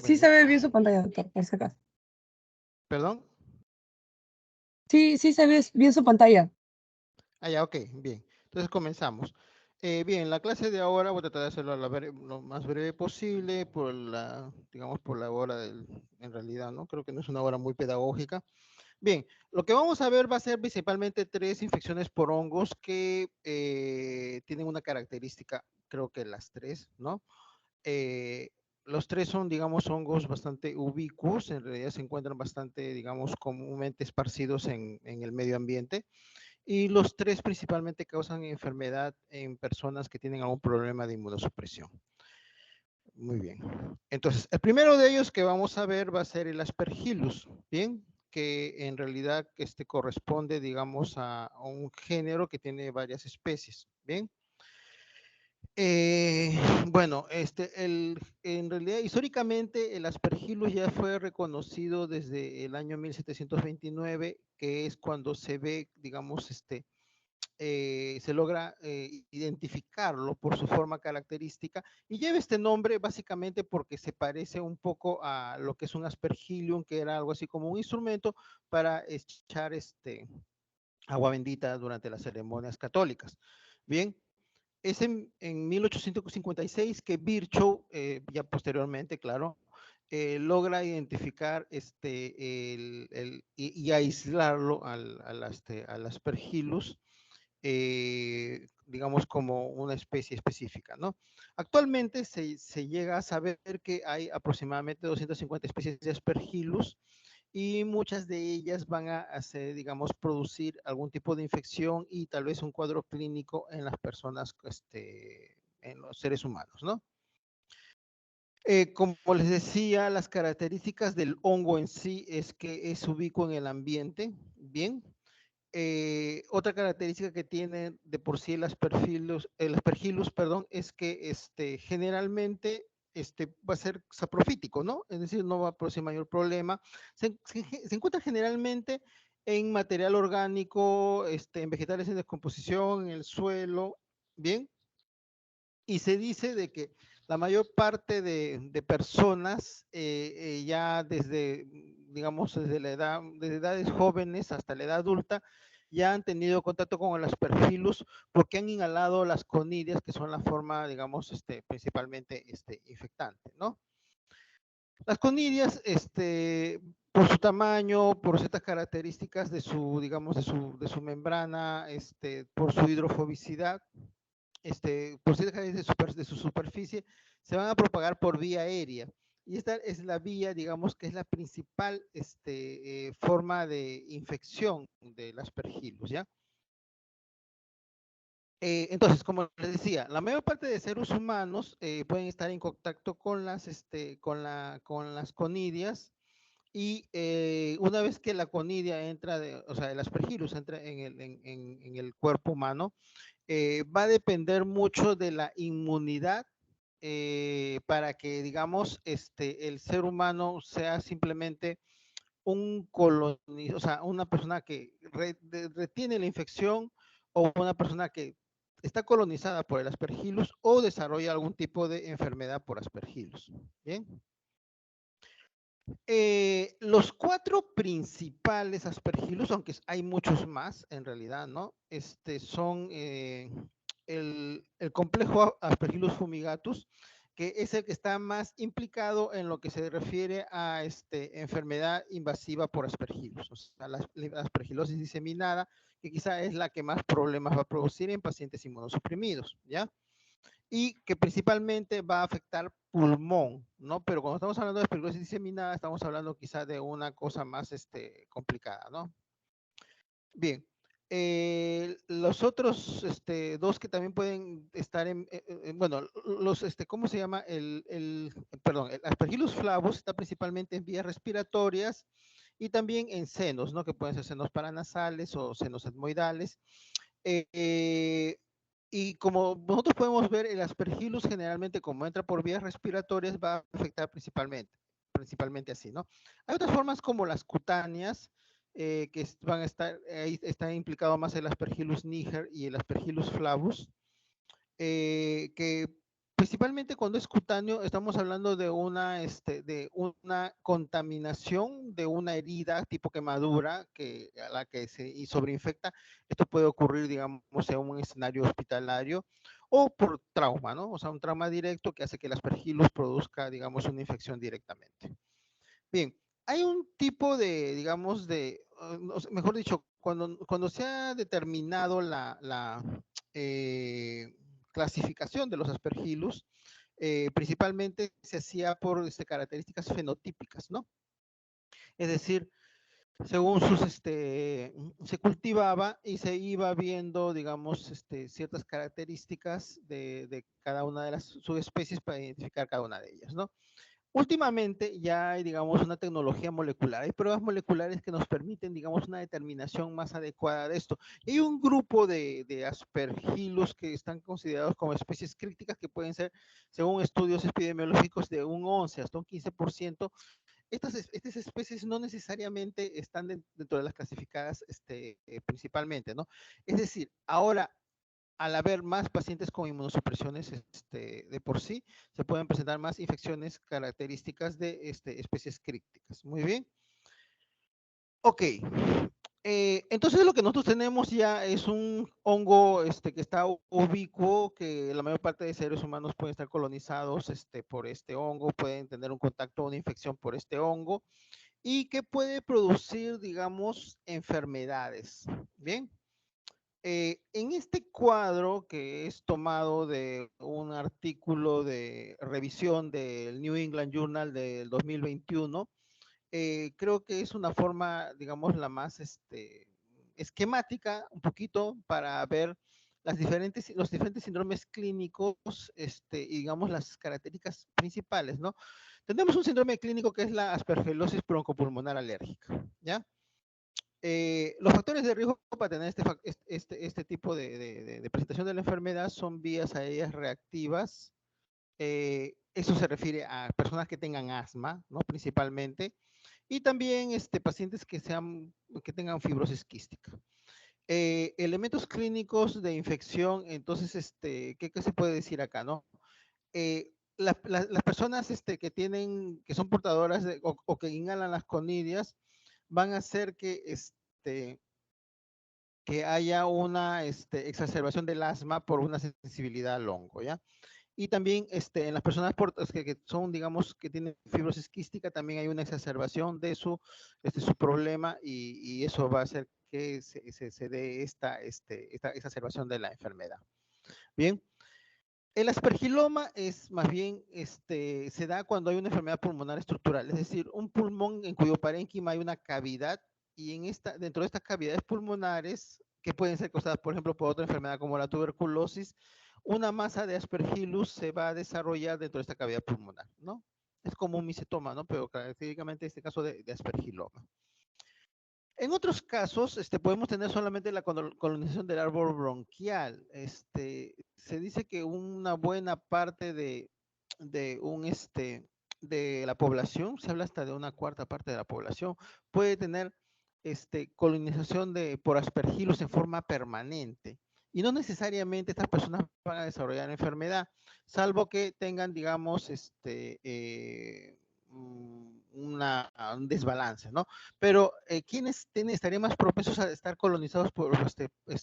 Sí Bueno, se ve bien su pantalla, doctor, por si acaso. ¿perdón? Sí, sí se ve bien su pantalla. Ah, ya, ok, bien. Entonces comenzamos. Bien, la clase de ahora voy a tratar de hacerlo lo más breve posible por digamos, por la hora en realidad, ¿no? Creo que no es una hora muy pedagógica. Bien, lo que vamos a ver va a ser principalmente tres infecciones por hongos que tienen una característica, creo que las tres, ¿no? Eh, los tres son, digamos, hongos bastante ubicuos, en realidad se encuentran bastante, digamos, comúnmente esparcidos en el medio ambiente. Y los tres principalmente causan enfermedad en personas que tienen algún problema de inmunosupresión. Muy bien. Entonces, el primero de ellos que vamos a ver va a ser el Aspergillus, ¿bien? Que en realidad corresponde, digamos, a un género que tiene varias especies, ¿bien? Eh, bueno, en realidad, históricamente, el Aspergillus ya fue reconocido desde el año 1729, que es cuando se ve, digamos, se logra identificarlo por su forma característica y lleva este nombre básicamente porque se parece un poco a lo que es un aspergillium, que era algo así como un instrumento para echar agua bendita durante las ceremonias católicas. Bien, es en 1856 que Virchow, ya posteriormente, claro, logra identificar y aislarlo al Aspergillus, digamos, como una especie específica, ¿no? Actualmente se llega a saber que hay aproximadamente 250 especies de Aspergillus y muchas de ellas van a hacer, digamos, producir algún tipo de infección y tal vez un cuadro clínico en las personas, en los seres humanos, ¿no? Como les decía, las características del hongo en sí es que es ubicuo en el ambiente, ¿bien? Otra característica que tiene de por sí el Aspergillus, perdón, es que generalmente va a ser saprofítico, ¿no? Es decir, no va a producir mayor problema. Se encuentra generalmente en material orgánico, en vegetales en descomposición, en el suelo, ¿bien? Y se dice de que la mayor parte de personas ya desde, digamos, desde edades jóvenes hasta la edad adulta, ya han tenido contacto con el Aspergillus porque han inhalado las conidias, que son la forma, digamos, principalmente infectante, ¿no? Las conidias, por su tamaño, por ciertas características de su, digamos, de su membrana, por su hidrofobicidad, por cerca de su superficie, se van a propagar por vía aérea. Y esta es la vía, digamos, que es la principal forma de infección del Aspergillus, ¿ya? Entonces, como les decía, la mayor parte de seres humanos pueden estar en contacto con las conidias y una vez que la conidia entra, o sea, el Aspergillus entra en el cuerpo humano, va a depender mucho de la inmunidad para que, digamos, el ser humano sea simplemente o sea, una persona que retiene la infección o una persona que está colonizada por el Aspergillus o desarrolla algún tipo de enfermedad por Aspergillus. Bien. Los cuatro principales Aspergillus, aunque hay muchos más en realidad, ¿no? Son el complejo Aspergillus fumigatus, que es el que está más implicado en lo que se refiere a enfermedad invasiva por Aspergillus, o sea, la aspergilosis diseminada, que quizá es la que más problemas va a producir en pacientes inmunosuprimidos, ¿ya? Y que principalmente va a afectar pulmón, ¿no? Pero cuando estamos hablando de aspergilosis diseminada, estamos hablando quizás de una cosa más complicada, ¿no? Bien. Los otros dos que también pueden estar bueno, ¿cómo se llama? Perdón, el Aspergillus flavus está principalmente en vías respiratorias y también en senos, ¿no? Que pueden ser senos paranasales o senos etmoidales. Eh, y como nosotros podemos ver, el Aspergillus generalmente, como entra por vías respiratorias, va a afectar principalmente así, ¿no? Hay otras formas como las cutáneas, que van a estar, ahí está implicado más el Aspergillus niger y el Aspergillus flavus, que principalmente cuando es cutáneo, estamos hablando de una contaminación de una herida tipo quemadura que, a la que se y sobreinfecta. Esto puede ocurrir, digamos, en un escenario hospitalario o por trauma, ¿no? O sea, un trauma directo que hace que el aspergillus produzca, digamos, una infección directamente. Bien, hay un tipo de, digamos, mejor dicho, cuando se ha determinado la eh, clasificación de los aspergillus, principalmente se hacía por características fenotípicas, ¿no? Es decir, según se cultivaba y se iba viendo, digamos, ciertas características de cada una de las subespecies para identificar cada una de ellas, ¿no? Últimamente ya hay, digamos, una tecnología molecular. Hay pruebas moleculares que nos permiten, digamos, una determinación más adecuada de esto. Y hay un grupo de aspergillus que están considerados como especies críticas que pueden ser, según estudios epidemiológicos, de un 11 hasta un 15%. Estas especies no necesariamente están dentro de las clasificadas principalmente, ¿no? Es decir, ahora al haber más pacientes con inmunosupresiones de por sí, se pueden presentar más infecciones características de especies críticas. Muy bien. Ok. Entonces lo que nosotros tenemos ya es un hongo que está ubicuo, que la mayor parte de seres humanos pueden estar colonizados por este hongo, pueden tener un contacto o una infección por este hongo y que puede producir, digamos, enfermedades. Bien. En este cuadro que es tomado de un artículo de revisión del New England Journal del 2021, creo que es una forma, digamos, la más esquemática, un poquito, para ver los diferentes síndromes clínicos y, digamos, las características principales, ¿no? Tenemos un síndrome clínico que es la aspergilosis broncopulmonar alérgica, ¿ya? Los factores de riesgo para tener este tipo de presentación de la enfermedad son vías aéreas reactivas. Eso se refiere a personas que tengan asma, ¿no? Principalmente. Y también pacientes que tengan fibrosis quística. Elementos clínicos de infección, entonces, ¿qué se puede decir acá, no? Las personas que son portadoras o que inhalan las conidias van a hacer que haya una exacerbación del asma por una sensibilidad al hongo, ¿ya? Y también en las personas que son, digamos, que tienen fibrosis quística, también hay una exacerbación de su problema y eso va a hacer que se dé esta exacerbación de la enfermedad. Bien. El aspergiloma es más bien, se da cuando hay una enfermedad pulmonar estructural, es decir, un pulmón en cuyo parénquima hay una cavidad y dentro de estas cavidades pulmonares, que pueden ser causadas, por ejemplo, por otra enfermedad como la tuberculosis, una masa de aspergillus se va a desarrollar dentro de esta cavidad pulmonar, ¿no? Es como un micetoma, ¿no? Pero característicamente este caso de aspergiloma. En otros casos, podemos tener solamente la colonización del árbol bronquial. Se dice que una buena parte de la población, se habla hasta de una cuarta parte de la población, puede tener colonización por aspergillus en forma permanente. Y no necesariamente estas personas van a desarrollar enfermedad, salvo que tengan, digamos, un desbalance, ¿no? Pero ¿quiénes estarían más propensos a estar colonizados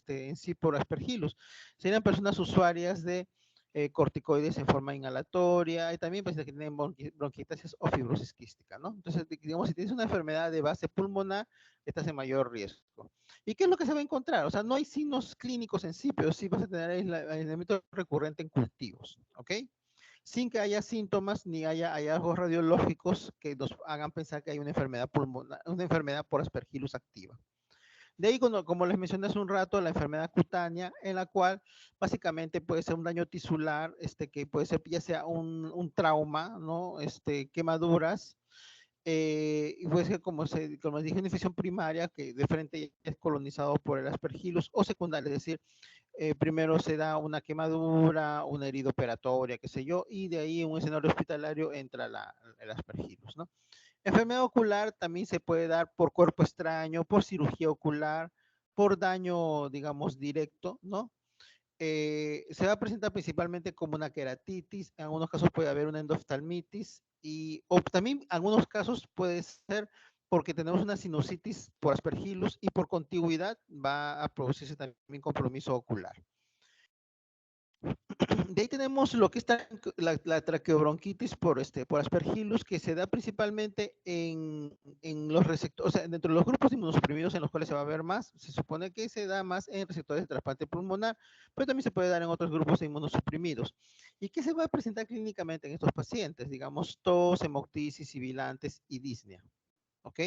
en sí por aspergillus? Serían personas usuarias de corticoides en forma inhalatoria y también personas que tienen bronquiectasis o fibrosis quística, ¿no? Entonces, digamos, si tienes una enfermedad de base pulmonar, estás en mayor riesgo. ¿Y qué es lo que se va a encontrar? O sea, no hay signos clínicos en sí, pero sí vas a tener aislamiento recurrente en cultivos, ¿ok? Sin que haya síntomas ni haya hallazgos radiológicos que nos hagan pensar que hay una enfermedad pulmonar, una enfermedad por aspergillus activa. De ahí, como les mencioné hace un rato, la enfermedad cutánea, en la cual básicamente puede ser un daño tisular, que puede ser ya sea un trauma, ¿no? Quemaduras, y puede ser como dije, una infección primaria que de frente es colonizado por el aspergillus o secundaria, es decir, primero se da una quemadura, una herida operatoria, qué sé yo, y de ahí en un escenario hospitalario entra el aspergillus, ¿no? Enfermedad ocular también se puede dar por cuerpo extraño, por cirugía ocular, por daño, digamos, directo, ¿no? Se va a presentar principalmente como una queratitis, en algunos casos puede haber una endoftalmitis o también en algunos casos puede ser porque tenemos una sinusitis por aspergillus y por contigüidad va a producirse también compromiso ocular. De ahí tenemos lo que está la traqueobronquitis por aspergillus, que se da principalmente en los receptores, o sea, dentro de los grupos de inmunosuprimidos en los cuales se va a ver más, se supone que se da más en receptores de trasplante pulmonar, pero también se puede dar en otros grupos de inmunosuprimidos. ¿Y qué se va a presentar clínicamente en estos pacientes? Digamos, tos, hemoptisis, sibilantes y disnea. ¿Ok?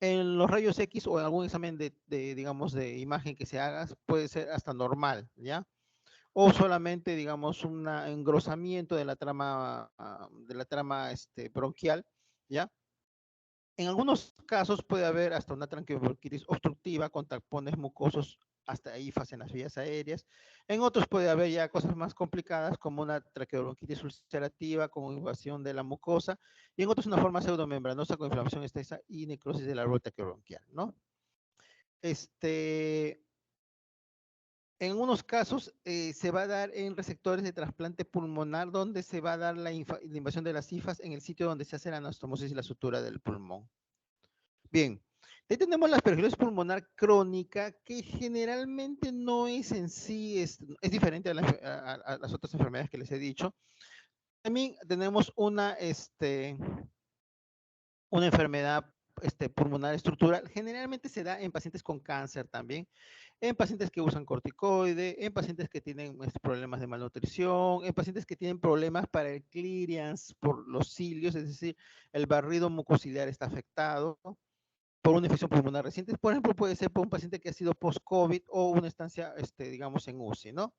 En los rayos X o en algún examen digamos, de imagen que se haga, puede ser hasta normal, ¿ya? O solamente, digamos, un engrosamiento de la trama bronquial, ¿ya? En algunos casos puede haber hasta una traqueobronquitis obstructiva con tapones mucosos hasta hifas en las vías aéreas. En otros puede haber ya cosas más complicadas como una traqueobronquitis ulcerativa con invasión de la mucosa y en otros una forma pseudomembranosa con inflamación extensa y necrosis del árbol traqueobronquial, ¿no? En unos casos se va a dar en receptores de trasplante pulmonar donde se va a dar la invasión de las hifas en el sitio donde se hace la anastomosis y la sutura del pulmón. Bien, ahí tenemos la aspergillosis pulmonar crónica que generalmente no es en sí, es diferente a las otras enfermedades que les he dicho. También tenemos una enfermedad pulmonar estructural. Generalmente se da en pacientes con cáncer también, en pacientes que usan corticoide, en pacientes que tienen problemas de malnutrición, en pacientes que tienen problemas para el clearance por los cilios, es decir, el barrido mucociliar está afectado por una infección pulmonar reciente. Por ejemplo, puede ser por un paciente que ha sido post-COVID o una estancia, digamos, en UCI, ¿no?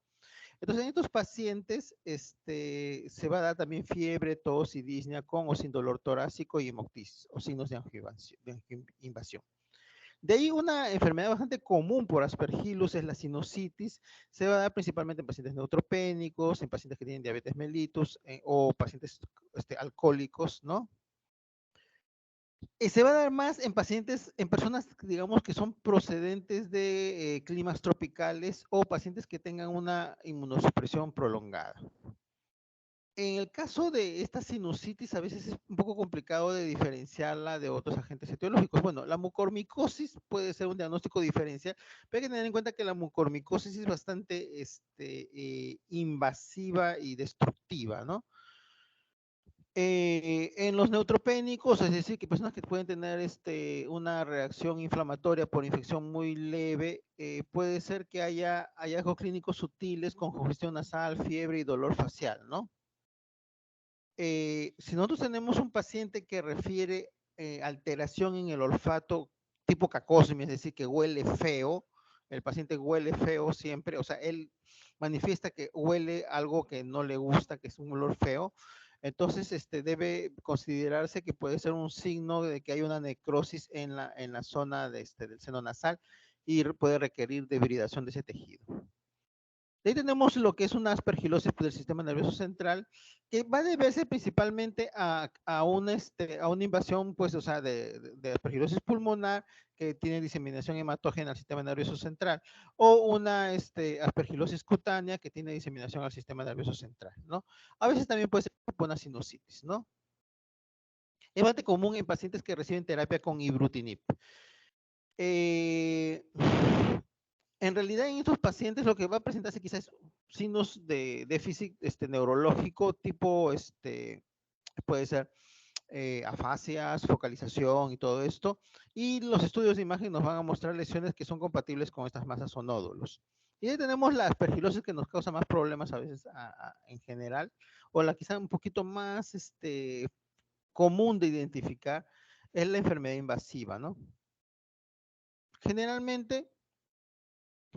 Entonces, en estos pacientes se va a dar también fiebre, tos y disnea con o sin dolor torácico y hemoptisis o signos de invasión. De ahí una enfermedad bastante común por aspergillus es la sinusitis. Se va a dar principalmente en pacientes neutropénicos, en pacientes que tienen diabetes mellitus o pacientes alcohólicos, ¿no? Se va a dar más en pacientes, en personas, digamos, que son procedentes de climas tropicales o pacientes que tengan una inmunosupresión prolongada. En el caso de esta sinusitis, a veces es un poco complicado de diferenciarla de otros agentes etiológicos. Bueno, la mucormicosis puede ser un diagnóstico diferencial, pero hay que tener en cuenta que la mucormicosis es bastante invasiva y destructiva, ¿no? En los neutropénicos, es decir, que personas que pueden tener una reacción inflamatoria por infección muy leve, puede ser que haya hallazgos clínicos sutiles con congestión nasal, fiebre y dolor facial, ¿no? Si nosotros tenemos un paciente que refiere alteración en el olfato tipo cacosmia, es decir, que huele feo, el paciente huele feo siempre, o sea, él manifiesta que huele algo que no le gusta, que es un olor feo, entonces debe considerarse que puede ser un signo de que hay una necrosis en la zona del seno nasal y puede requerir de hibridación de ese tejido. De ahí tenemos lo que es una aspergilosis del sistema nervioso central, que va a deberse principalmente a una invasión, pues, o sea, de aspergilosis pulmonar que tiene diseminación hematógena al sistema nervioso central, o una aspergilosis cutánea que tiene diseminación al sistema nervioso central, ¿no? A veces también puede ser una sinusitis, ¿no? Es bastante común en pacientes que reciben terapia con ibrutinib. Eh, En realidad, en estos pacientes lo que va a presentarse quizás es signos de déficit neurológico, tipo, puede ser afasias, focalización y todo esto. Y los estudios de imagen nos van a mostrar lesiones que son compatibles con estas masas o nódulos. Y ahí tenemos la aspergilosis que nos causa más problemas a veces en general, o la quizá un poquito más común de identificar, es la enfermedad invasiva, ¿no? Generalmente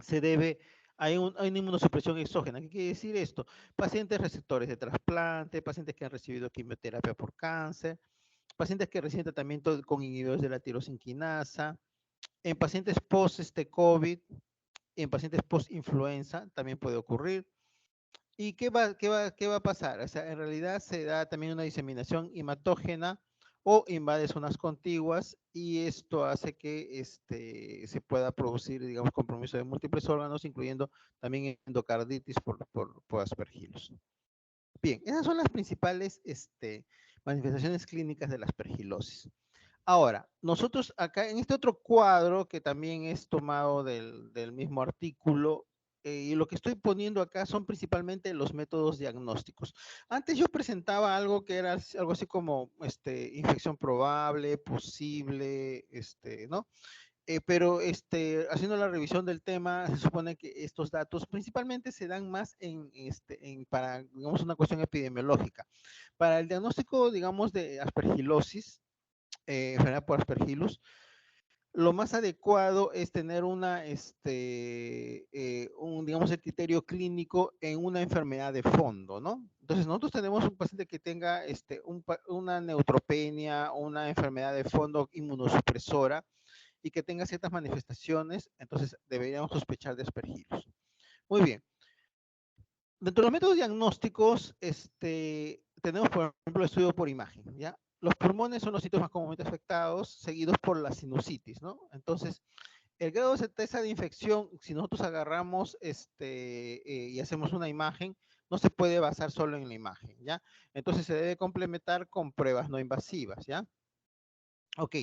se debe a una inmunosupresión exógena. ¿Qué quiere decir esto? Pacientes receptores de trasplante, pacientes que han recibido quimioterapia por cáncer, pacientes que reciben tratamiento con inhibidores de la tirosinquinasa, en pacientes post-COVID, en pacientes post-influenza también puede ocurrir. ¿Y qué va a pasar? O sea, en realidad se da también una diseminación hematógena o invade zonas contiguas y esto hace que se pueda producir, digamos, compromiso de múltiples órganos, incluyendo también endocarditis por aspergillus. Bien, esas son las principales manifestaciones clínicas de la aspergilosis. Ahora, nosotros acá en este otro cuadro, que también es tomado del mismo artículo, y lo que estoy poniendo acá son principalmente los métodos diagnósticos. Antes yo presentaba algo que era algo así como infección probable, posible, ¿no? Pero haciendo la revisión del tema, se supone que estos datos principalmente se dan más para, digamos, una cuestión epidemiológica. Para el diagnóstico, digamos, de aspergilosis, enfermedad por aspergillus, lo más adecuado es tener digamos, el criterio clínico en una enfermedad de fondo, ¿no? Entonces, nosotros tenemos un paciente que tenga una neutropenia, una enfermedad de fondo inmunosupresora y que tenga ciertas manifestaciones, entonces deberíamos sospechar de aspergillus. Muy bien. Dentro de los métodos diagnósticos, tenemos, por ejemplo, el estudio por imagen, ¿ya? Los pulmones son los sitios más comúnmente afectados, seguidos por la sinusitis, ¿no? Entonces, el grado de certeza de infección, si nosotros agarramos y hacemos una imagen, no se puede basar solo en la imagen, ¿ya? Entonces, se debe complementar con pruebas no invasivas, ¿ya? Ok,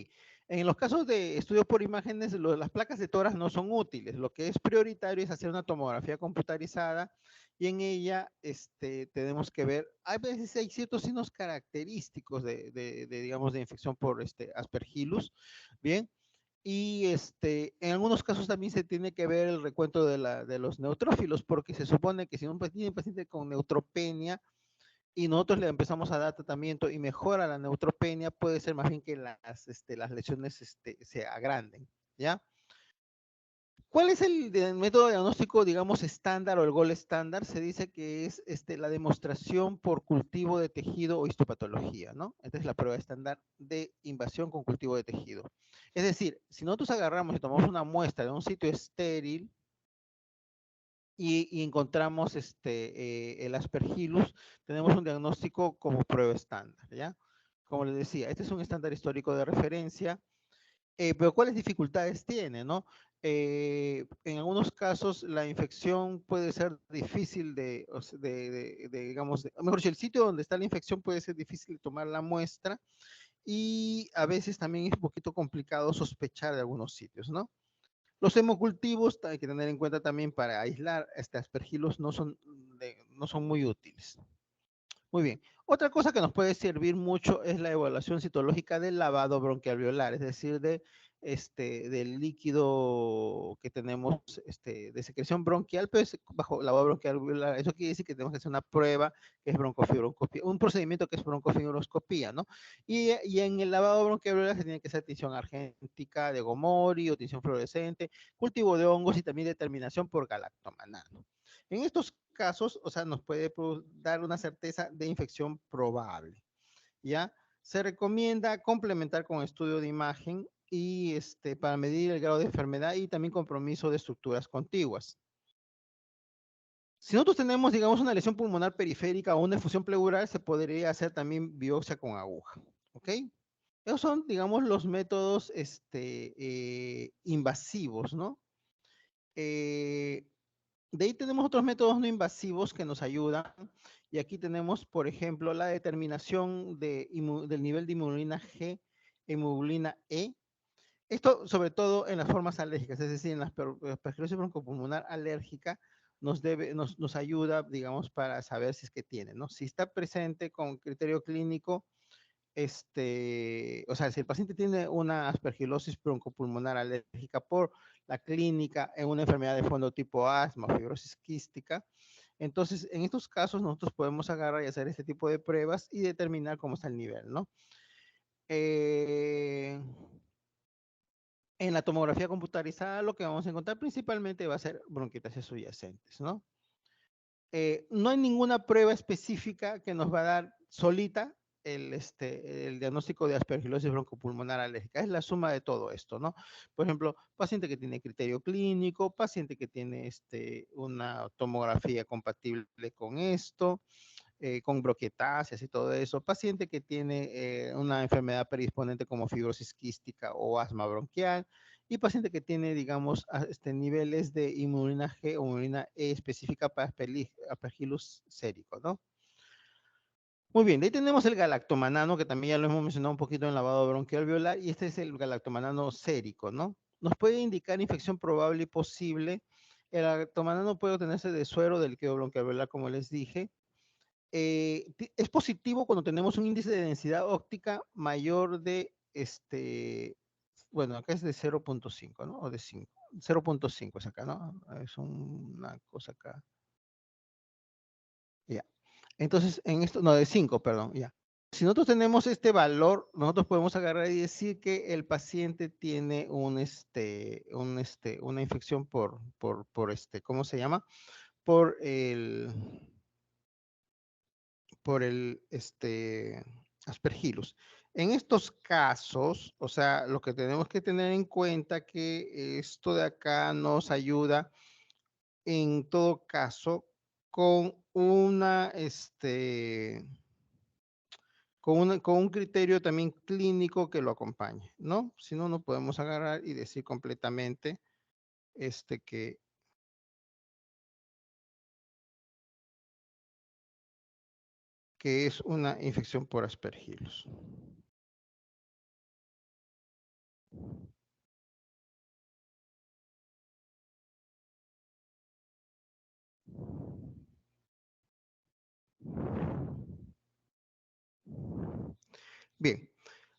en los casos de estudio por imágenes, las placas de tórax no son útiles. Lo que es prioritario es hacer una tomografía computarizada y en ella tenemos que ver, a veces hay ciertos signos característicos digamos, de infección por aspergillus, ¿bien? Y en algunos casos también se tiene que ver el recuento de los neutrófilos, porque se supone que si un paciente con neutropenia, y nosotros le empezamos a dar tratamiento y mejora la neutropenia, puede ser más bien que las lesiones se agranden, ¿ya? ¿Cuál es el método diagnóstico, digamos, estándar o el gol estándar? Se dice que es la demostración por cultivo de tejido o histopatología, ¿no? Esta es la prueba estándar de invasión con cultivo de tejido. Es decir, si nosotros agarramos y tomamos una muestra de un sitio estéril, y encontramos el aspergillus, tenemos un diagnóstico como prueba estándar, ¿ya? Como les decía, este es un estándar histórico de referencia, pero ¿cuáles dificultades tiene, no? En algunos casos la infección puede ser difícil digamos, mejor dicho, el sitio donde está la infección puede ser difícil de tomar la muestra y a veces también es un poquito complicado sospechar de algunos sitios, ¿no? Los hemocultivos hay que tener en cuenta también para aislar aspergillus no son muy útiles. Muy bien. Otra cosa que nos puede servir mucho es la evaluación citológica del lavado bronquialveolar, es decir, del líquido que tenemos de secreción bronquial, pues bajo lavado bronquialveolar. Eso quiere decir que tenemos que hacer una prueba que es broncofibroscopía, un procedimiento que es broncofibroscopía, ¿no? Y en el lavado bronquialveolar se tiene que hacer tinción argéntica de Gomori o tinción fluorescente, cultivo de hongos y también determinación por galactomanano. En estos casos, o sea, nos puede dar una certeza de infección probable, ¿ya? Se recomienda complementar con estudio de imagen y para medir el grado de enfermedad y también compromiso de estructuras contiguas. Si nosotros tenemos, digamos, una lesión pulmonar periférica o una efusión pleural, se podría hacer también biopsia con aguja, ¿ok? Esos son, digamos, los métodos invasivos, ¿no? De ahí tenemos otros métodos no invasivos que nos ayudan. Y aquí tenemos, por ejemplo, la determinación del nivel de hemoglobina G, hemoglobina E. Esto sobre todo en las formas alérgicas, es decir, en la aspergilosis broncopulmonar alérgica, nos ayuda, digamos, para saber si es que tiene, ¿no? Si está presente con criterio clínico, o sea, si el paciente tiene una aspergilosis broncopulmonar alérgica por la clínica en una enfermedad de fondo tipo asma o fibrosis quística, entonces en estos casos nosotros podemos agarrar y hacer este tipo de pruebas y determinar cómo está el nivel, ¿no? En la tomografía computarizada lo que vamos a encontrar principalmente va a ser bronquiectasias subyacentes, ¿no? No hay ninguna prueba específica que nos va a dar solita el diagnóstico de aspergilosis broncopulmonar alérgica. Es la suma de todo esto, ¿no? Por ejemplo, paciente que tiene criterio clínico, paciente que tiene una tomografía compatible con esto, con broquetasias y todo eso, paciente que tiene una enfermedad predisponente como fibrosis quística o asma bronquial, y paciente que tiene, digamos, niveles de inmunina G o inmunina E específica para Aspergillus sérico, ¿no? Muy bien, de ahí tenemos el galactomanano, que también ya lo hemos mencionado un poquito en lavado bronquialveolar, y este es el galactomanano sérico, ¿no? Nos puede indicar infección probable y posible. El galactomanano puede obtenerse de suero del líquido bronquialveolar, como les dije. Es positivo cuando tenemos un índice de densidad óptica mayor de, bueno, acá es de 0.5, ¿no? O de 5. 0.5 es acá, ¿no? Es una cosa acá. Ya. Entonces, en esto, no, de 5, perdón, ya. Si nosotros tenemos este valor, nosotros podemos agarrar y decir que el paciente tiene una infección ¿cómo se llama? Por el, Aspergillus. En estos casos, o sea, lo que tenemos que tener en cuenta que esto de acá nos ayuda en todo caso con con un criterio también clínico que lo acompañe, ¿no? Si no, no podemos agarrar y decir completamente que es una infección por Aspergillus. Bien,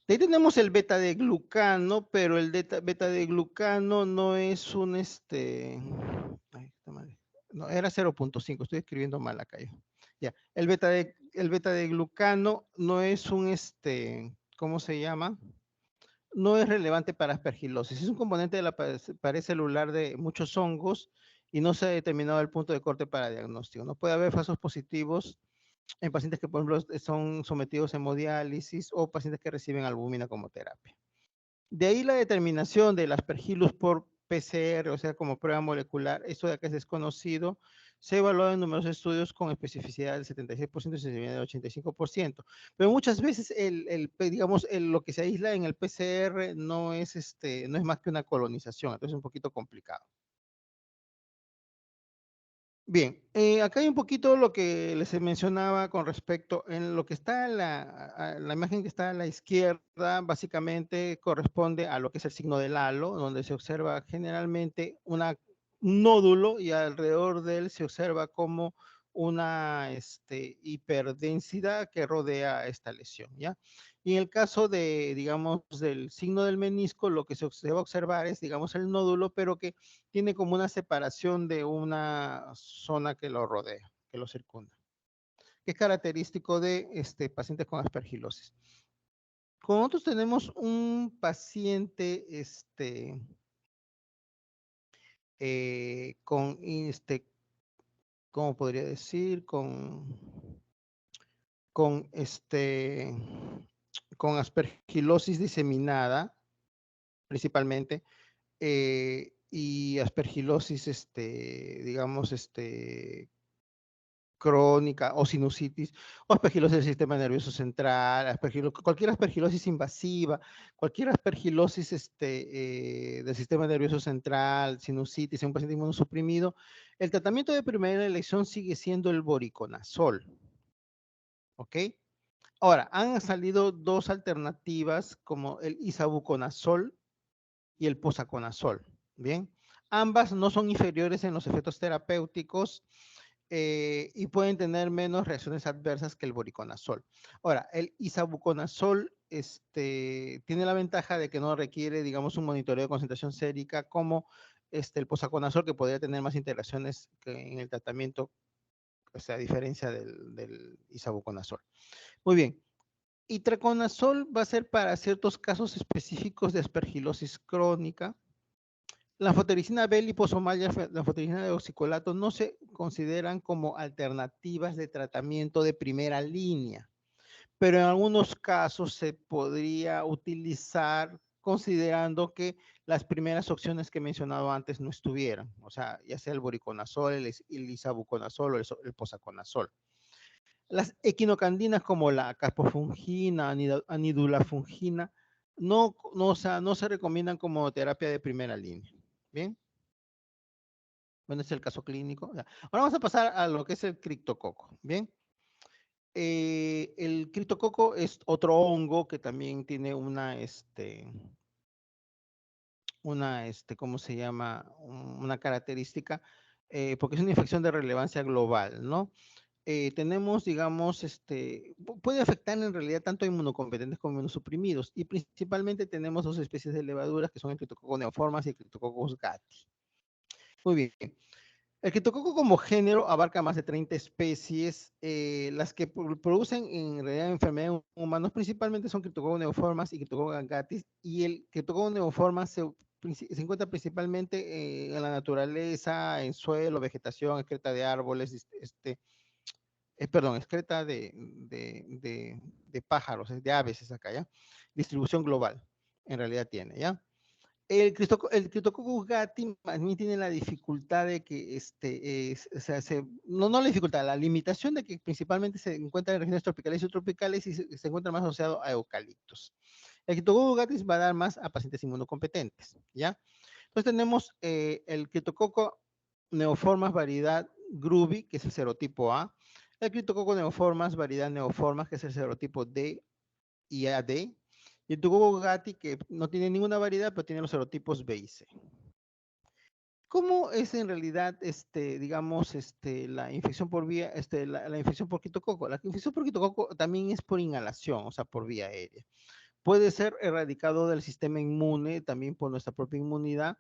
de ahí tenemos el beta de glucano, pero el beta de glucano no es un ay, está mal. No, era 0.5, estoy escribiendo mal acá yo. Ya, el beta de glucano no es un ¿cómo se llama? No es relevante para aspergilosis. Es un componente de la pared celular de muchos hongos y no se ha determinado el punto de corte para diagnóstico. No puede haber falsos positivos en pacientes que, por ejemplo, son sometidos a hemodiálisis o pacientes que reciben albúmina como terapia. De ahí la determinación del Aspergillus por PCR, o sea, como prueba molecular, esto de acá es desconocido, se evaluó en numerosos estudios con especificidad del 76% y sensibilidad del 85%. Pero muchas veces digamos, lo que se aísla en el PCR no es, no es más que una colonización, entonces es un poquito complicado. Bien, acá hay un poquito lo que les mencionaba con respecto en lo que está la imagen que está a la izquierda, básicamente corresponde a lo que es el signo del halo, donde se observa generalmente un nódulo y alrededor de él se observa como una hiperdensidad que rodea esta lesión, ¿ya? Y en el caso de, digamos, del signo del menisco, lo que se va a observar es, digamos, el nódulo, pero que tiene como una separación de una zona que lo rodea, que lo circunda, que es característico de pacientes con aspergilosis. Con nosotros tenemos un paciente con ¿cómo podría decir? Con con aspergilosis diseminada, principalmente, y aspergilosis, digamos, crónica o sinusitis, o aspergilosis del sistema nervioso central, cualquier aspergilosis invasiva, cualquier aspergilosis del sistema nervioso central, sinusitis en un paciente inmunosuprimido, el tratamiento de primera elección sigue siendo el voriconazol. ¿Ok? Ahora, han salido dos alternativas como el isavuconazol y el posaconazol. Bien, ambas no son inferiores en los efectos terapéuticos y pueden tener menos reacciones adversas que el voriconazol. Ahora, el isavuconazol tiene la ventaja de que no requiere, digamos, un monitoreo de concentración sérica como el posaconazol, que podría tener más interacciones que en el tratamiento, o sea, a diferencia del isavuconazol. Muy bien. Itraconazol va a ser para ciertos casos específicos de aspergilosis crónica. La anfotericina B, liposomal y la anfotericina de oxicolato no se consideran como alternativas de tratamiento de primera línea, pero en algunos casos se podría utilizar considerando que las primeras opciones que he mencionado antes no estuvieran, o sea, ya sea el voriconazol, el isavuconazol o el posaconazol. Las equinocandinas como la carpofungina, anidulafungina, o sea, no se recomiendan como terapia de primera línea. Bien, bueno, ese es el caso clínico. Ya. Ahora vamos a pasar a lo que es el criptococo. Bien, el criptococo es otro hongo que también tiene ¿cómo se llama? Una característica, porque es una infección de relevancia global, ¿no? Tenemos, digamos, puede afectar en realidad tanto a inmunocompetentes como inmunosuprimidos, y principalmente tenemos dos especies de levaduras que son el Cryptococcus neoformas y el Cryptococcus gattii. Muy bien. El Cryptococo como género abarca más de 30 especies. Las que producen en realidad enfermedades en humanos principalmente son Cryptococcus neoformas y Cryptococcus gattii, y el Cryptococcus neoformas se encuentra principalmente en la naturaleza, en suelo, vegetación, excreta de árboles, perdón, excreta de pájaros, de aves es acá, ¿ya? Distribución global, en realidad tiene, ¿ya? El Cryptococcus gattii también tiene la dificultad de que, o sea, no la dificultad, la limitación de que principalmente se encuentra en regiones tropicales y subtropicales y se encuentra más asociado a eucaliptos. El Cryptococcus gattii va a dar más a pacientes inmunocompetentes, ¿ya? Entonces tenemos el Cryptococcus neoformas variedad Gruby, que es el serotipo A, el Cryptococcus neoformas variedad neoformas, que es el serotipo D y AD, y el Cryptococcus gattii, que no tiene ninguna variedad, pero tiene los serotipos B y C. ¿Cómo es en realidad, digamos, la infección por vía, la infección por criptococo? La infección por criptococo también es por inhalación, o sea, por vía aérea. Puede ser erradicado del sistema inmune, también por nuestra propia inmunidad,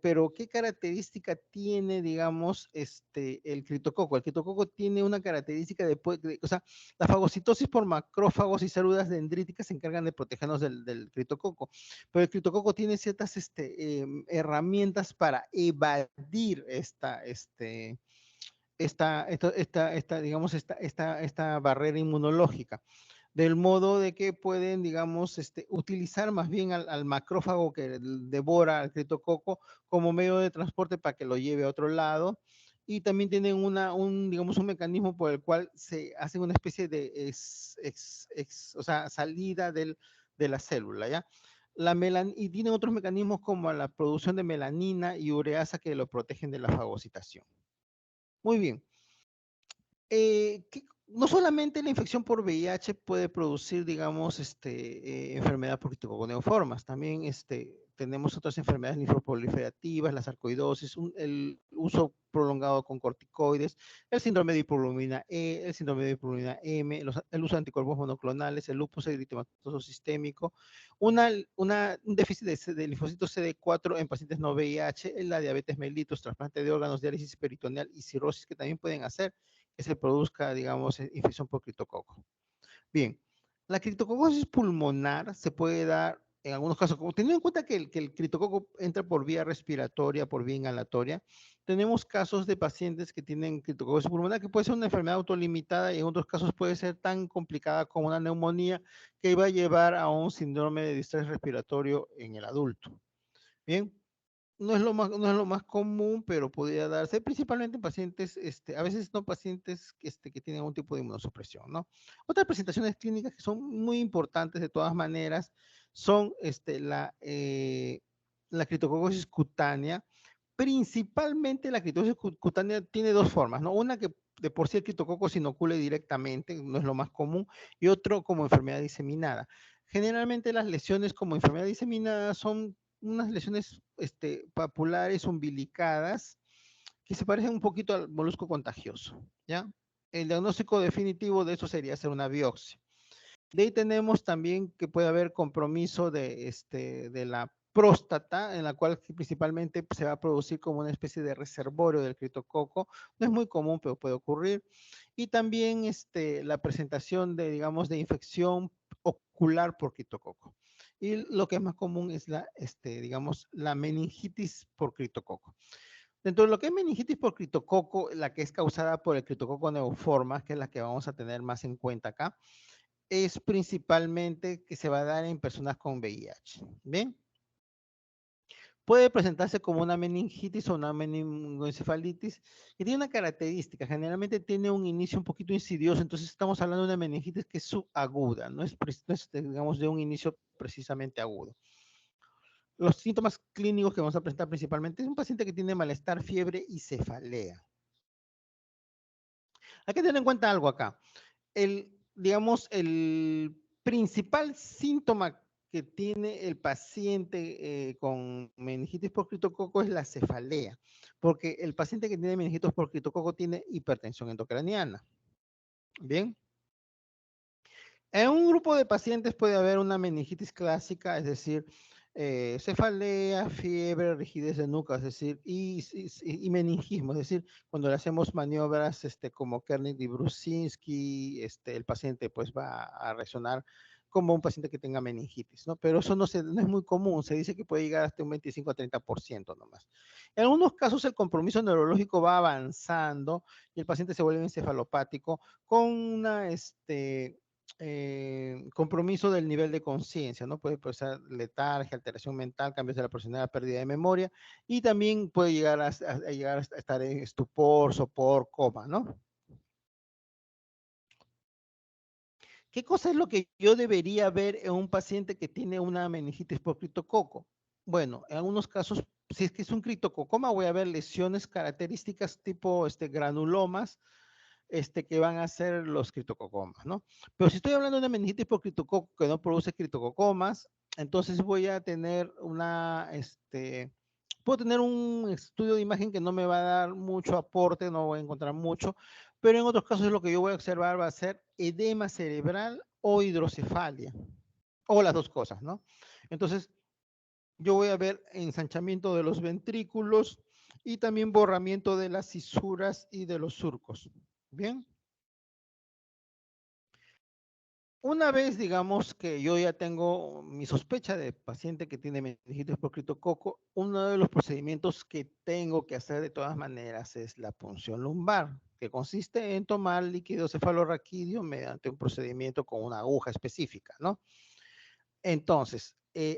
pero ¿qué característica tiene, digamos, el criptococo? El criptococo tiene una característica o sea, la fagocitosis por macrófagos y células dendríticas se encargan de protegernos del criptococo, pero el criptococo tiene ciertas herramientas para evadir digamos, esta barrera inmunológica, del modo de que pueden, digamos, utilizar más bien al macrófago que devora al criptococo como medio de transporte para que lo lleve a otro lado, y también tienen digamos, un mecanismo por el cual se hace una especie de o sea, salida de la célula, ¿ya? Y tienen otros mecanismos como la producción de melanina y ureasa que lo protegen de la fagocitación. Muy bien. No solamente la infección por VIH puede producir, digamos, enfermedad por criptococcus, también tenemos otras enfermedades linfoproliferativas, la sarcoidosis, el uso prolongado con corticoides, el síndrome de hipoglobina E, el síndrome de hipoglobina M, el uso de anticuerpos monoclonales, el lupus eritematoso sistémico, un déficit de linfocitos CD4 en pacientes no VIH, la diabetes mellitus, trasplante de órganos, diálisis peritoneal y cirrosis que también pueden hacer que se produzca, digamos, infección por criptococo. Bien, la criptococosis pulmonar se puede dar en algunos casos, teniendo en cuenta que el criptococo entra por vía respiratoria, por vía inhalatoria, tenemos casos de pacientes que tienen criptococosis pulmonar, que puede ser una enfermedad autolimitada y en otros casos puede ser tan complicada como una neumonía que va a llevar a un síndrome de distrés respiratorio en el adulto. Bien, no es lo más común, pero podría darse principalmente en pacientes, a veces no pacientes que tienen algún tipo de inmunosupresión, ¿no? Otras presentaciones clínicas que son muy importantes de todas maneras son la criptococosis cutánea. Principalmente la criptococosis cutánea tiene dos formas, ¿no? Una que de por sí el criptococo se inocule directamente, no es lo más común, y otro como enfermedad diseminada. Generalmente las lesiones como enfermedad diseminada son unas lesiones papulares umbilicadas que se parecen un poquito al molusco contagioso, ¿ya? El diagnóstico definitivo de eso sería hacer una biopsia. De ahí tenemos también que puede haber compromiso de la próstata, en la cual principalmente se va a producir como una especie de reservorio del criptococo. No es muy común, pero puede ocurrir. Y también la presentación de, digamos, de infección ocular por criptococo. Y lo que es más común es digamos, la meningitis por criptococo. Dentro de lo que es meningitis por criptococo, la que es causada por el criptococo neoforma, que es la que vamos a tener más en cuenta acá, es principalmente que se va a dar en personas con VIH. ¿Bien? puede presentarse como una meningitis o una meningoencefalitis que tiene una característica, generalmente tiene un inicio un poquito insidioso, entonces estamos hablando de una meningitis que es subaguda, no es, digamos, de un inicio precisamente agudo. Los síntomas clínicos que vamos a presentar principalmente es un paciente que tiene malestar, fiebre y cefalea. Hay que tener en cuenta algo acá. Digamos, el principal síntoma que tiene el paciente con meningitis por criptococo es la cefalea, porque el paciente que tiene meningitis por criptococo tiene hipertensión endocraniana. Bien. En un grupo de pacientes puede haber una meningitis clásica, es decir, cefalea, fiebre, rigidez de nuca, es decir, y meningismo, es decir, cuando le hacemos maniobras como Kernig y Brusinski, el paciente pues va a reaccionar como un paciente que tenga meningitis, ¿no? Pero eso no es muy común, se dice que puede llegar hasta un 25 a 30% nomás. En algunos casos el compromiso neurológico va avanzando y el paciente se vuelve encefalopático con una, compromiso del nivel de conciencia, ¿no? Puede ser letargia, alteración mental, cambios de la personalidad, pérdida de memoria, y también puede llegar a llegar a estar en estupor, sopor, coma, ¿no? ¿Qué cosa es lo que yo debería ver en un paciente que tiene una meningitis por criptococo? Bueno, en algunos casos, si es que es un criptococoma, voy a ver lesiones características tipo granulomas, que van a ser los criptococomas, ¿no? Pero si estoy hablando de una meningitis por criptococo que no produce criptococomas, entonces voy a tener puedo tener un estudio de imagen que no me va a dar mucho aporte, no voy a encontrar mucho, pero en otros casos lo que yo voy a observar va a ser edema cerebral o hidrocefalia, o las dos cosas, ¿no? Entonces, yo voy a ver ensanchamiento de los ventrículos y también borramiento de las cisuras y de los surcos. ¿Bien? Una vez, digamos, que yo ya tengo mi sospecha de paciente que tiene meningitis por criptococo, uno de los procedimientos que tengo que hacer de todas maneras es la punción lumbar, que consiste en tomar líquido cefalorraquídeo mediante un procedimiento con una aguja específica, ¿no? Entonces,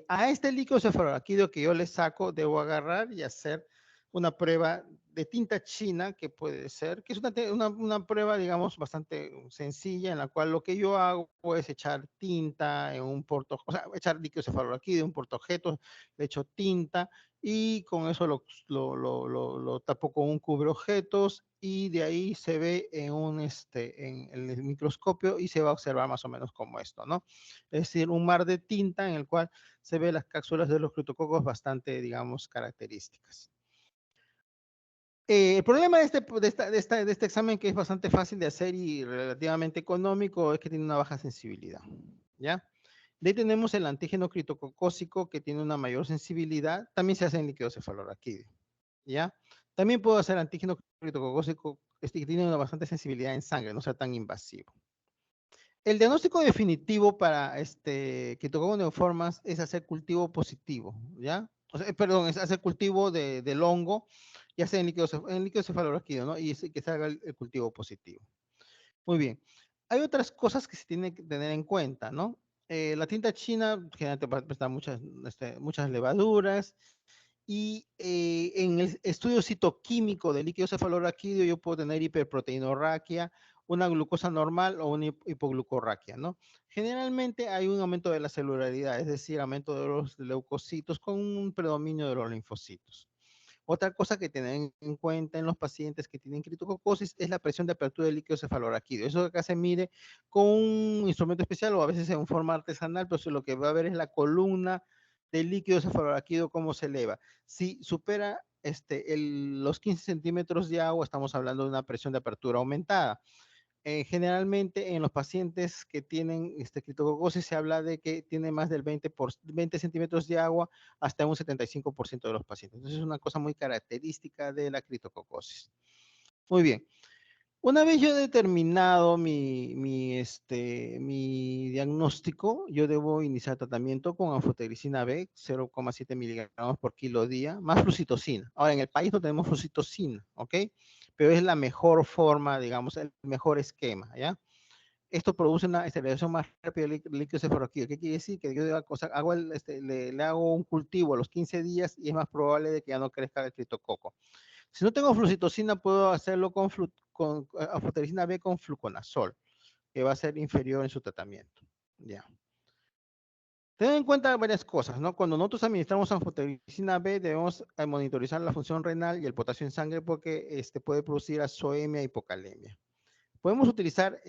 a este líquido cefalorraquídeo que yo le saco, debo agarrar y hacer una prueba de tinta china, que puede ser, que es una prueba, digamos, bastante sencilla, en la cual lo que yo hago es echar tinta en un porto, o sea, echar líquido cefalorraquídeo en un portaobjetos, le echo tinta y con eso lo tapo con un cubreobjetos y de ahí se ve en el microscopio y se va a observar más o menos como esto, ¿no? Es decir, un mar de tinta en el cual se ve las cápsulas de los criptococos bastante, digamos, características. El problema de este examen, que es bastante fácil de hacer y relativamente económico, es que tiene una baja sensibilidad, ¿ya? De ahí tenemos el antígeno criptococósico, que tiene una mayor sensibilidad. También se hace en líquido cefalorraquídeo, ¿ya? También puedo hacer antígeno criptococósico, que tiene una bastante sensibilidad en sangre, no sea tan invasivo. El diagnóstico definitivo para criptococcus neoformas es hacer cultivo positivo, ¿ya? O sea, perdón, es hacer cultivo del hongo, ya sea en líquido cefalorraquídeo, ¿no? Y que se haga el cultivo positivo. Muy bien. Hay otras cosas que se tienen que tener en cuenta, ¿no? La tinta china generalmente va a presentar muchas levaduras, y en el estudio citoquímico del líquido cefalorraquídeo yo puedo tener hiperproteinorraquia, una glucosa normal o una hipoglucorraquia, ¿no? Generalmente hay un aumento de la celularidad, es decir, aumento de los leucocitos con un predominio de los linfocitos. Otra cosa que tener en cuenta en los pacientes que tienen criptococosis es la presión de apertura del líquido cefalorraquídeo. Eso acá se mide con un instrumento especial o a veces en forma artesanal, pero lo que va a ver es la columna del líquido cefalorraquídeo, cómo se eleva. Si supera los 15 centímetros de agua, estamos hablando de una presión de apertura aumentada. Generalmente en los pacientes que tienen criptococosis se habla de que tiene más del 20 centímetros de agua hasta un 75% de los pacientes. Entonces es una cosa muy característica de la criptococosis. Muy bien. Una vez yo he determinado mi diagnóstico, yo debo iniciar tratamiento con anfotericina B, 0,7 miligramos por kilo día, más flucitocina. Ahora, en el país no tenemos flucitocina, ¿ok? Pero es la mejor forma, digamos, el mejor esquema, ¿ya? esto produce una esterilización más rápida del líquido cefalorraquídeo. ¿Qué quiere decir? Que yo hago le hago un cultivo a los 15 días y es más probable de que ya no crezca el criptococo. Si no tengo flucitocina, puedo hacerlo con anfotericina B con fluconazol, que va a ser inferior en su tratamiento. Ya. Ten en cuenta varias cosas, ¿no? Cuando nosotros administramos anfotericina B, debemos monitorizar la función renal y el potasio en sangre porque puede producir azoemia e hipocalemia. Podemos utilizar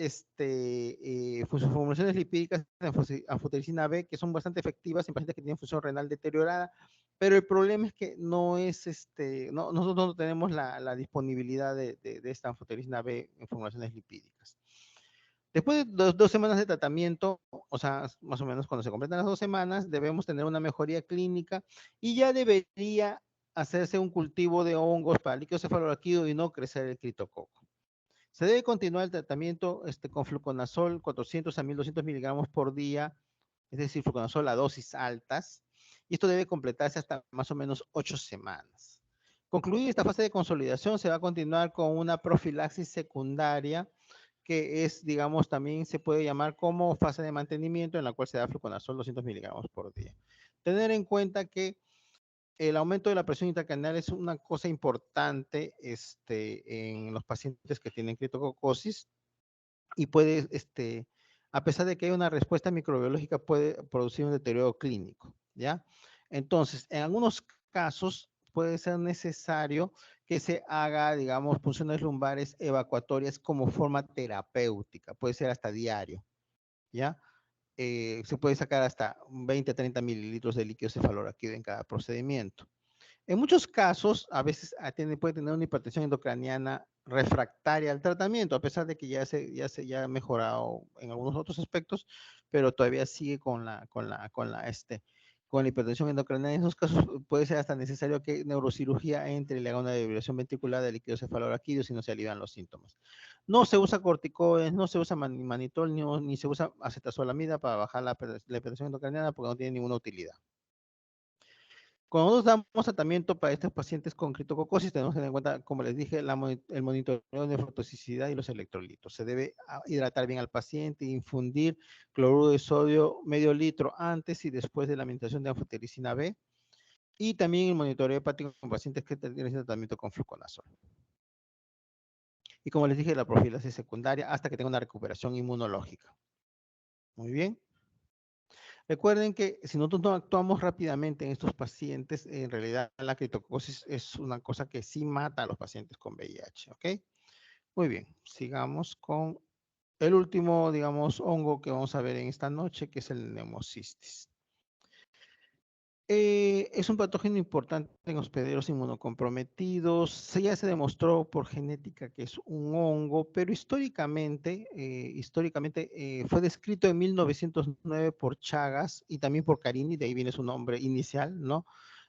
formulaciones lipídicas de anfotericina B que son bastante efectivas en pacientes que tienen función renal deteriorada, pero el problema es que no es, nosotros no tenemos la disponibilidad de esta anfotericina B en formulaciones lipídicas. Después de 2 semanas de tratamiento, o sea, más o menos cuando se completan las 2 semanas, debemos tener una mejoría clínica y ya debería hacerse un cultivo de hongos para líquido cefalorraquídeo y no crecer el criptococo. Se debe continuar el tratamiento con fluconazol 400 a 1200 miligramos por día, es decir, fluconazol a dosis altas, y esto debe completarse hasta más o menos 8 semanas. Concluida esta fase de consolidación, se va a continuar con una profilaxis secundaria, que es, digamos, también se puede llamar como fase de mantenimiento, en la cual se da fluconazol 200 miligramos por día. Tener en cuenta que el aumento de la presión intracraneal es una cosa importante en los pacientes que tienen criptococosis y puede, a pesar de que hay una respuesta microbiológica, puede producir un deterioro clínico, ¿ya? Entonces, en algunos casos puede ser necesario que se haga, digamos, punciones lumbares evacuatorias como forma terapéutica, puede ser hasta diario, ¿ya? Se puede sacar hasta 20 a 30 mililitros de líquido cefalorraquídeo en cada procedimiento. En muchos casos, a veces puede tener una hipertensión endocraniana refractaria al tratamiento, a pesar de que ya ha mejorado en algunos otros aspectos, pero todavía sigue con la hipertensión endocraniana. En esos casos puede ser hasta necesario que neurocirugía entre y le haga una defibrilación ventricular del líquido cefalorraquídeo si no se alivian los síntomas. No se usa corticoides, no se usa manitol, ni se usa acetazolamida para bajar la hipertensión endocraniana porque no tiene ninguna utilidad. Cuando nosotros damos tratamiento para estos pacientes con criptococosis, tenemos que tener en cuenta, como les dije, el monitoreo de nefrotoxicidad y los electrolitos. Se debe hidratar bien al paciente, infundir cloruro de sodio medio litro antes y después de la administración de anfotericina B. Y también el monitoreo hepático con pacientes que tienen tratamiento con fluconazol. Y como les dije, la profilaxis secundaria hasta que tenga una recuperación inmunológica. Muy bien. Recuerden que si nosotros no actuamos rápidamente en estos pacientes, en realidad la criptococosis es una cosa que sí mata a los pacientes con VIH, ¿ok? Muy bien, sigamos con el último, digamos, hongo que vamos a ver en esta noche, que es el Pneumocystis. Es un patógeno importante en hospederos inmunocomprometidos. Ya se demostró por genética que es un hongo, pero históricamente fue descrito en 1909 por Chagas y también por Carini, de ahí viene su nombre inicial, ¿no?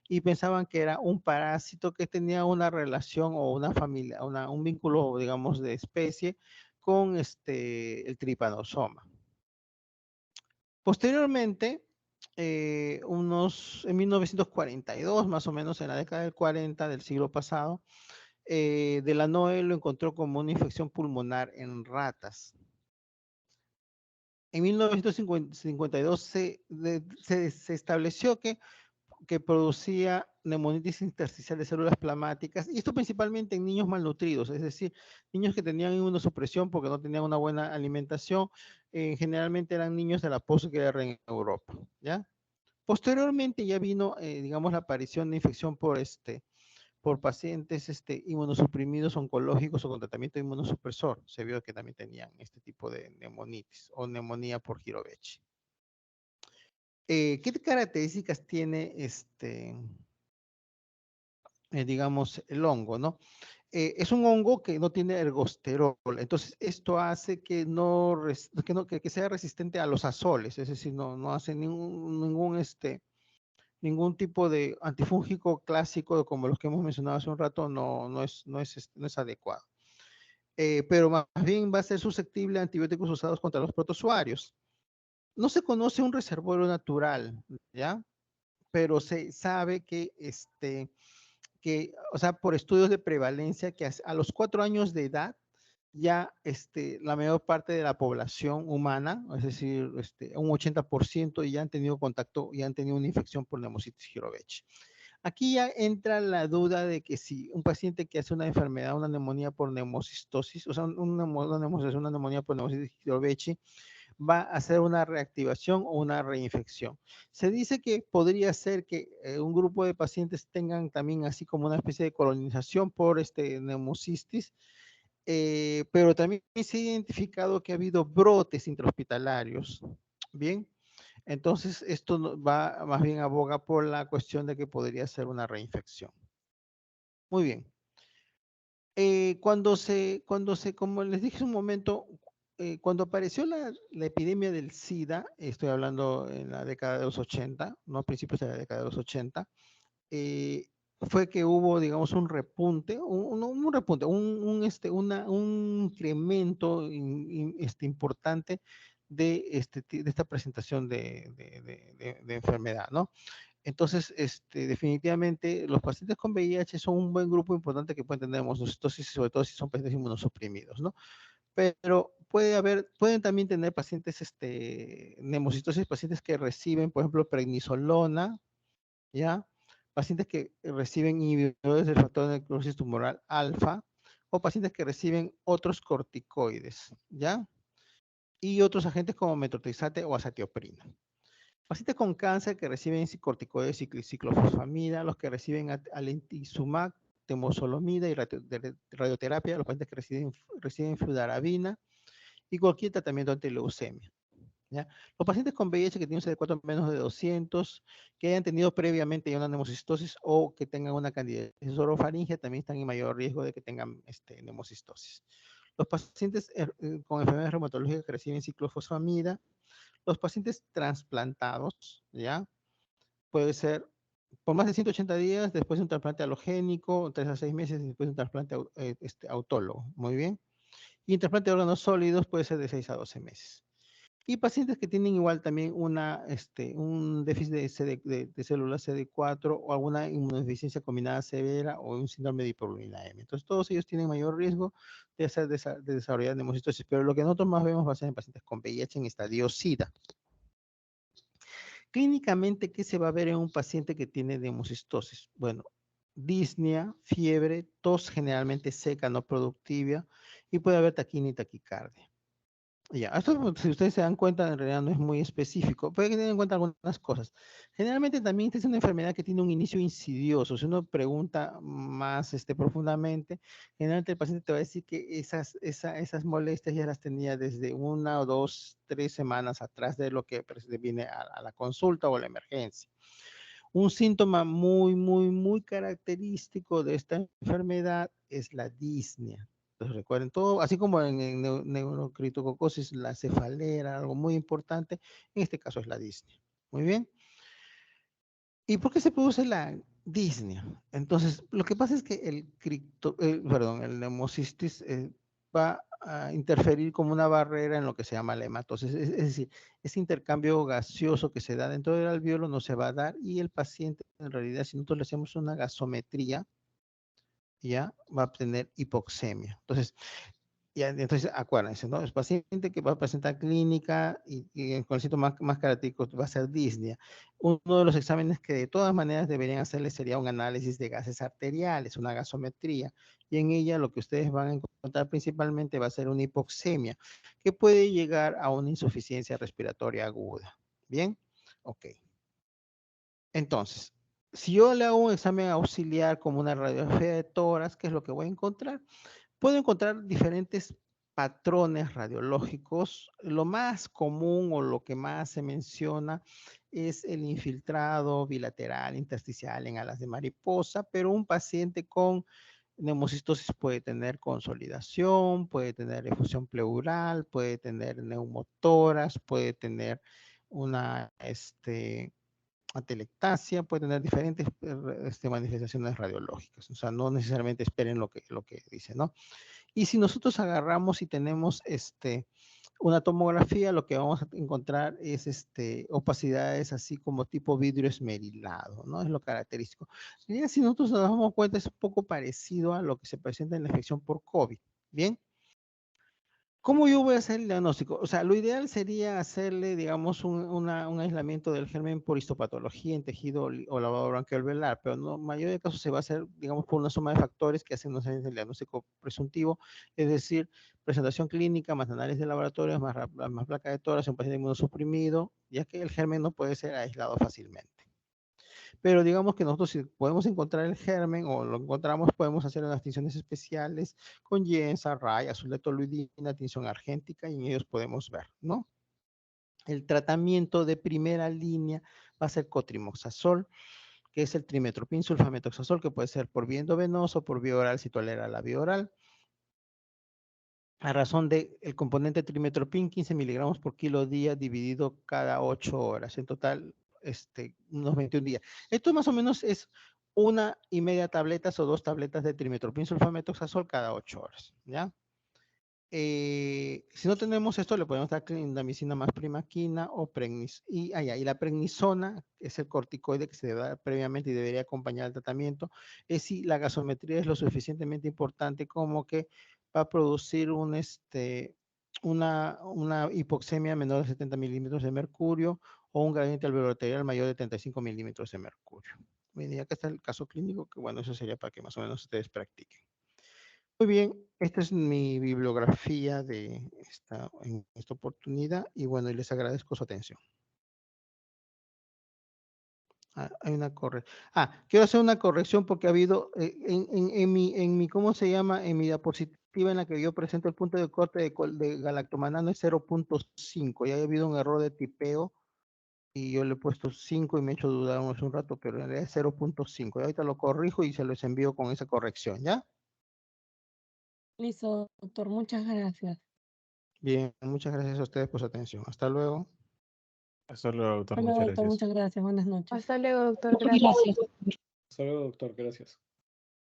Y pensaban que era un parásito que tenía una relación o una familia, un vínculo, digamos, de especie con el trypanosoma. Posteriormente, en 1942, más o menos en la década del 40 del siglo pasado, Delanoë lo encontró como una infección pulmonar en ratas. En 1952 se estableció que producía neumonitis intersticial de células plasmáticas, y esto principalmente en niños malnutridos, es decir, niños que tenían inmunosupresión porque no tenían una buena alimentación, generalmente eran niños de la posguerra en Europa, ¿ya? Posteriormente ya vino, digamos, la aparición de infección por pacientes inmunosuprimidos oncológicos o con tratamiento inmunosupresor. Se vio que también tenían este tipo de neumonitis o neumonía por Girovechi. ¿Qué características tiene digamos, el hongo, ¿no? Es un hongo que no tiene ergosterol, entonces esto hace que sea resistente a los azoles, es decir, no hace ningún tipo de antifúngico clásico como los que hemos mencionado hace un rato, no es adecuado. Pero más bien va a ser susceptible a antibióticos usados contra los protozoarios. No se conoce un reservorio natural, ¿ya? Pero se sabe o sea, por estudios de prevalencia, que a los 4 años de edad ya la mayor parte de la población humana, es decir, un 80% ya han tenido contacto, ya han tenido una infección por Pneumocystis jirovecii. Aquí ya entra la duda de que si un paciente que hace una enfermedad, una neumonía por neumocistosis, o sea, una neumonía por Pneumocystis jirovecii, va a hacer una reactivación o una reinfección. Se dice que podría ser que un grupo de pacientes tengan también así como una especie de colonización por neumocistis, pero también se ha identificado que ha habido brotes intrahospitalarios. Bien, entonces esto va más bien aboga por la cuestión de que podría ser una reinfección. Muy bien. Como les dije hace un momento, cuando apareció la epidemia del SIDA, estoy hablando en la década de los 80, no a principios de la década de los 80, eh, fue que hubo, digamos, un repunte, un repunte, un incremento importante de esta presentación de enfermedad, ¿no? Entonces, definitivamente los pacientes con VIH son un buen grupo importante que pueden tener hemocitosis, sobre todo si son pacientes inmunosuprimidos, ¿no? Pero pueden también tener pacientes, nemocitosis, pacientes que reciben, por ejemplo, prednisolona, ¿ya? Pacientes que reciben inhibidores del factor de necrosis tumoral alfa, o pacientes que reciben otros corticoides, ¿ya? Y otros agentes como metotrexate o azatioprina. Pacientes con cáncer que reciben corticoides y ciclofosfamida, los que reciben alentizumab, temozolomida y radioterapia, los pacientes que reciben fludarabina y cualquier tratamiento antileucemia. ¿Ya? Los pacientes con VIH que tienen un CD4 menos de 200, que hayan tenido previamente ya una neumocistosis o que tengan una candidiasis orofaringea, también están en mayor riesgo de que tengan neumocistosis. Los pacientes con enfermedades reumatológicas que reciben ciclofosfamida, los pacientes trasplantados, ¿ya? Puede ser por más de 180 días después de un trasplante halogénico, 3 a 6 meses después de un trasplante autólogo, muy bien. Y el trasplante de órganos sólidos puede ser de 6 a 12 meses. Y pacientes que tienen igual también un déficit de células CD4 o alguna inmunodeficiencia combinada severa o un síndrome de hiperurinaemia. Entonces, todos ellos tienen mayor riesgo de desarrollar neumocitosis, pero lo que nosotros más vemos va a ser en pacientes con VIH en estadio SIDA. Clínicamente, ¿qué se va a ver en un paciente que tiene neumocistosis? Bueno, disnea, fiebre, tos generalmente seca, no productiva, y puede haber taquinia y taquicardia. Ya, esto, si ustedes se dan cuenta, en realidad no es muy específico. Puede tener en cuenta algunas cosas. Generalmente también esta es una enfermedad que tiene un inicio insidioso. Si uno pregunta más profundamente, generalmente el paciente te va a decir que esas molestias ya las tenía desde 1 o 2, 3 semanas atrás de lo que viene a la consulta o a la emergencia. Un síntoma muy, muy, muy característico de esta enfermedad es la disnea. Entonces recuerden todo, así como en neurocritococosis, la cefalera, algo muy importante, en este caso es la disnea. Muy bien. ¿Y por qué se produce la disnea? Entonces, lo que pasa es que el neumocistis va a interferir como una barrera en lo que se llama la hematosis. Es decir, ese intercambio gaseoso que se da dentro del alveolo no se va a dar y el paciente, en realidad, si nosotros le hacemos una gasometría, ya va a tener hipoxemia. Entonces, ya, entonces, acuérdense, ¿no? El paciente que va a presentar clínica y con el síntoma más característico va a ser disnea. Uno de los exámenes que de todas maneras deberían hacerle sería un análisis de gases arteriales, una gasometría. Y en ella lo que ustedes van a encontrar principalmente va a ser una hipoxemia, que puede llegar a una insuficiencia respiratoria aguda. ¿Bien? Ok. Entonces, si yo le hago un examen auxiliar como una radiografía de tórax, ¿qué es lo que voy a encontrar? Puedo encontrar diferentes patrones radiológicos. Lo más común o lo que más se menciona es el infiltrado bilateral intersticial en alas de mariposa, pero un paciente con neumocistosis puede tener consolidación, puede tener efusión pleural, puede tener neumotoras, puede tener una atelectasia, puede tener diferentes manifestaciones radiológicas. O sea, no necesariamente esperen lo que dice, ¿no? Y si nosotros agarramos y tenemos una tomografía, lo que vamos a encontrar es opacidades así como tipo vidrio esmerilado, ¿no? Es lo característico. Y si nosotros nos damos cuenta, es un poco parecido a lo que se presenta en la infección por COVID. Bien. ¿Cómo yo voy a hacer el diagnóstico? O sea, lo ideal sería hacerle, digamos, un aislamiento del germen por histopatología en tejido o lavado bronquialveolar, pero no, en mayoría de casos se va a hacer, digamos, por una suma de factores que hacen el diagnóstico presuntivo, es decir, presentación clínica, más análisis de laboratorio, más placa de tórax, un paciente inmunosuprimido, ya que el germen no puede ser aislado fácilmente. Pero digamos que nosotros si podemos encontrar el germen o lo encontramos, podemos hacer unas tinciones especiales con Yensa, Ray, azul de toluidina, tinción argéntica y en ellos podemos ver, ¿no? El tratamiento de primera línea va a ser cotrimoxazol, que es el trimetoprim sulfametoxazol, que puede ser por vía endovenosa, por vía oral si tolera la vía oral. A razón del componente trimetoprim, 15 miligramos por kilo día dividido cada 8 horas. En total, unos 21 días. Esto más o menos es 1,5 tabletas o 2 tabletas de trimetoprim sulfametoxazol cada 8 horas, ¿ya? Si no tenemos esto, le podemos dar clindamicina más primaquina o y la prednisona, que es el corticoide que se da previamente y debería acompañar el tratamiento, es si la gasometría es lo suficientemente importante como que va a producir una hipoxemia menor de 70 milímetros de mercurio o un gradiente alveolar arterial mayor de 35 milímetros de mercurio. Bien, y acá está el caso clínico, que bueno, eso sería para que más o menos ustedes practiquen. Muy bien, esta es mi bibliografía en esta oportunidad y bueno, y les agradezco su atención. Hay una quiero hacer una corrección porque ha habido en mi, ¿cómo se llama? En mi diapositiva en la que yo presento el punto de corte de galactomanano es 0.5 y ha habido un error de tipeo y yo le he puesto 5 y me he hecho dudar hace un rato, pero en realidad es 0.5. Y ahorita lo corrijo y se los envío con esa corrección, ¿ya? Listo, doctor, muchas gracias. Bien, muchas gracias a ustedes por su atención. Hasta luego. Hasta luego, doctor. Bueno, Muchas doctor, gracias. muchas gracias. Buenas noches. Hasta luego, doctor. Gracias. Hasta luego, doctor. Gracias.